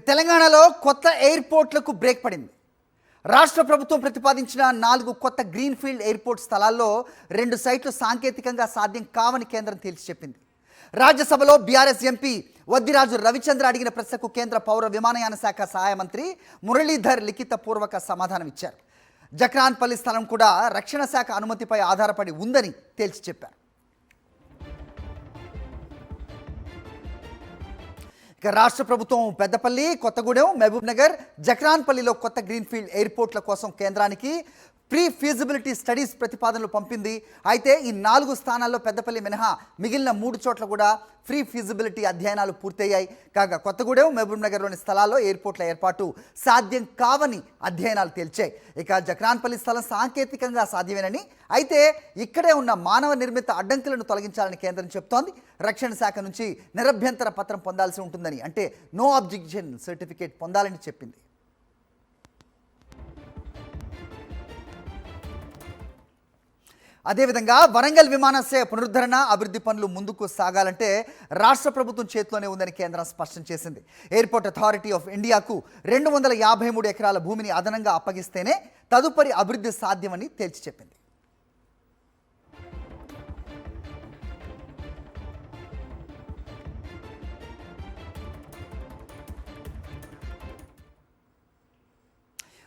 తెలంగాణలో కొత్త ఎయిర్పోర్ట్లకు బ్రేక్ పడింది. రాష్ట్ర ప్రభుత్వం ప్రతిపాదించిన 4 కొత్త గ్రీన్ఫీల్డ్ ఎయిర్పోర్ట్ స్థలాల్లో 2 సైట్లు సాంకేతికంగా సాధ్యం కావని కేంద్రం తేల్చి చెప్పింది. రాజ్యసభలో బీఆర్ఎస్ ఎంపీ వద్దిరాజు రవిచంద్ర అడిగిన ప్రశ్నకు కేంద్ర పౌర విమానయాన శాఖ సహాయ మంత్రి మురళీధర్ లిఖితపూర్వక సమాధానం ఇచ్చారు. జక్రాన్పల్లి స్థలం కూడా రక్షణ శాఖ అనుమతిపై ఆధారపడి ఉందని తేల్చి చెప్పారు. రాష్ట్ర ప్రభుత్వం పెద్దపల్లి, కొత్తగూడెం, మహబూబ్ నగర్, జక్రాన్పల్లిలో కొత్త గ్రీన్ఫీల్డ్ ఎయిర్పోర్ట్ల కోసం కేంద్రానికి ప్రీ ఫీజిబిలిటీ స్టడీస్ ప్రతిపాదనలు పంపింది. అయితే ఈ 4 స్థానాల్లో పెద్దపల్లి మినహా మిగిలిన 3 చోట్ల కూడా ప్రీ ఫీజిబిలిటీ అధ్యయనాలు పూర్తయ్యాయి. కాగా కొత్తగూడెం, మహబూబ్ నగర్లోని స్థలాల్లో ఎయిర్పోర్ట్ల ఏర్పాటు సాధ్యం కావని అధ్యయనాలు తేల్చాయి. ఇక జక్రాన్పల్లి స్థలం సాంకేతికంగా సాధ్యమేనని, అయితే ఇక్కడే ఉన్న మానవ నిర్మిత అడ్డంకులను తొలగించాలని కేంద్రం చెప్తోంది. రక్షణ శాఖ నుంచి నిరభ్యంతర పత్రం పొందాల్సి ఉంటుందని, అంటే నో అబ్జెక్షన్ సర్టిఫికేట్ పొందాలని చెప్పింది. అదేవిధంగా వరంగల్ విమానాశ్రయ పునరుద్ధరణ, అభివృద్ధి పనులు ముందుకు సాగాలంటే రాష్ట్ర ప్రభుత్వం చేతిలోనే ఉందని కేంద్రం స్పష్టం చేసింది. ఎయిర్పోర్ట్ అథారిటీ ఆఫ్ ఇండియాకు 253 ఎకరాల భూమిని అదనంగా అప్పగిస్తేనే తదుపరి అభివృద్ధి సాధ్యమని తేల్చి చెప్పింది.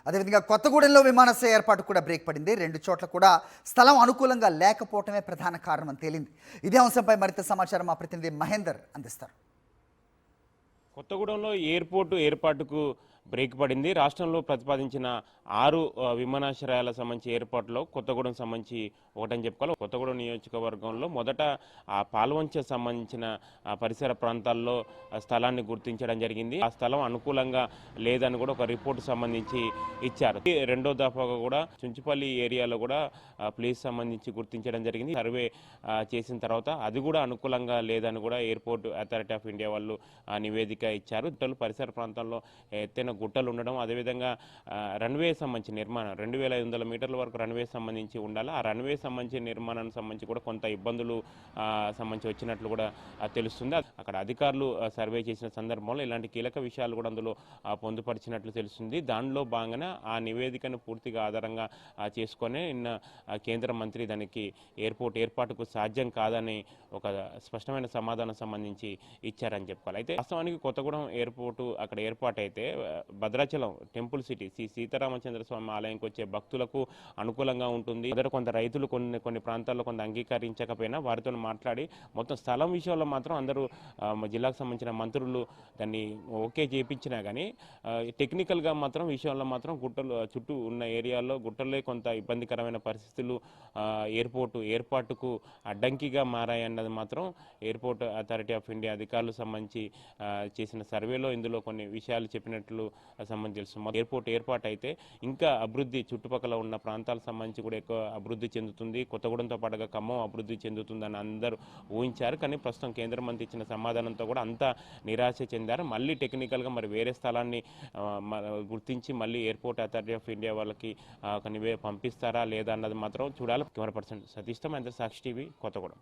అదేవిధంగా కొత్తగూడెంలో విమానాశ్రయ ఏర్పాటు కూడా బ్రేక్ పడింది. 2 చోట్ల కూడా స్థలం అనుకూలంగా లేకపోవటమే ప్రధాన కారణమని తేలింది. ఇదే అంశంపై మరింత సమాచారం మా ప్రతినిధి మహేందర్ అందిస్తారు. కొత్తగూడెంలో ఎయిర్పోర్టు ఏర్పాటుకు బ్రేక్ పడింది. రాష్ట్రంలో ప్రతిపాదించిన 6 విమానాశ్రయాల సంబంధించి ఏర్పాటులో కొత్తగూడెం సంబంధించి ఒకటని చెప్పుకోవాలి. కొత్తగూడెం నియోజకవర్గంలో మొదట ఆ పాల్వంచ సంబంధించిన పరిసర ప్రాంతాల్లో స్థలాన్ని గుర్తించడం జరిగింది. ఆ స్థలం అనుకూలంగా లేదని కూడా ఒక రిపోర్టు సంబంధించి ఇచ్చారు. రెండో దఫాగా కూడా చుంచుపల్లి ఏరియాలో కూడా ప్లేస్ సంబంధించి గుర్తించడం జరిగింది. సర్వే చేసిన తర్వాత అది కూడా అనుకూలంగా లేదని కూడా ఎయిర్పోర్ట్ అథారిటీ ఆఫ్ ఇండియా వాళ్ళు నివేదిక ఇచ్చారు. పరిసర ప్రాంతాల్లో ఎత్తైన గుట్టలు ఉండడం, అదేవిధంగా రన్వే సంబంధించి నిర్మాణం 2500 మీటర్ల వరకు రన్వే సంబంధించి ఉండాలి. ఆ రన్వే సంబంధించి నిర్మాణానికి సంబంధించి కూడా కొంత ఇబ్బందులు సంబంధించి వచ్చినట్లు కూడా తెలుస్తుంది. అక్కడ అధికారులు సర్వే చేసిన సందర్భంలో ఇలాంటి కీలక విషయాలు కూడా అందులో పొందుపరిచినట్లు తెలుస్తుంది. దానిలో భాగంగానే ఆ నివేదికను పూర్తిగా ఆధారంగా చేసుకొని నిన్న కేంద్ర మంత్రి దానికి ఎయిర్పోర్ట్ ఏర్పాటుకు సాధ్యం కాదని ఒక స్పష్టమైన సమాధానం సంబంధించి ఇచ్చారని చెప్పుకోవాలి. అయితే వాస్తవానికి కొత్తగూడెం ఎయిర్పోర్టు అక్కడ ఏర్పాటు అయితే భద్రాచలం టెంపుల్ సిటీ శ్రీ సీతారామచంద్ర స్వామి ఆలయంకి వచ్చే భక్తులకు అనుకూలంగా ఉంటుంది. కొంత రైతులు కొన్ని ప్రాంతాల్లో కొంత అంగీకరించకపోయినా వారితో మాట్లాడి మొత్తం స్థలం విషయంలో మాత్రం అందరూ జిల్లాకు సంబంధించిన మంత్రులు దాన్ని ఓకే చేయించినా కానీ టెక్నికల్గా మాత్రం విషయంలో మాత్రం గుట్టలు చుట్టూ ఉన్న ఏరియాల్లో గుట్టలే కొంత ఇబ్బందికరమైన పరిస్థితులు ఎయిర్పోర్టు ఏర్పాటుకు అడ్డంకిగా మారాయన్నది మాత్రం ఎయిర్పోర్ట్ అథారిటీ ఆఫ్ ఇండియా అధికారులు సంబంధించి చేసిన సర్వేలో ఇందులో కొన్ని విషయాలు చెప్పినట్లు సంబంధించి తెలుస్తుంది. ఎయిర్పోర్ట్ ఏర్పాటు అయితే ఇంకా అభివృద్ధి చుట్టుపక్కల ఉన్న ప్రాంతాలకు సంబంధించి కూడా ఎక్కువ అభివృద్ధి చెందుతుంది. కొత్తగూడెంతో పాటుగా ఖమ్మం అభివృద్ధి చెందుతుందని అందరూ ఊహించారు. కానీ ప్రస్తుతం కేంద్ర మంత్రి ఇచ్చిన సమాధానంతో కూడా అంతా నిరాశ చెందారు. మళ్ళీ టెక్నికల్గా మరి వేరే స్థలాన్ని గుర్తించి మళ్ళీ ఎయిర్పోర్ట్ అథారిటీ ఆఫ్ ఇండియా వాళ్ళకి పంపిస్తారా లేదా అన్నది మాత్రం చూడాలి. కెమెరా పర్సన్ సతీష్తో సాక్షి టీవీ, కొత్తగూడెం.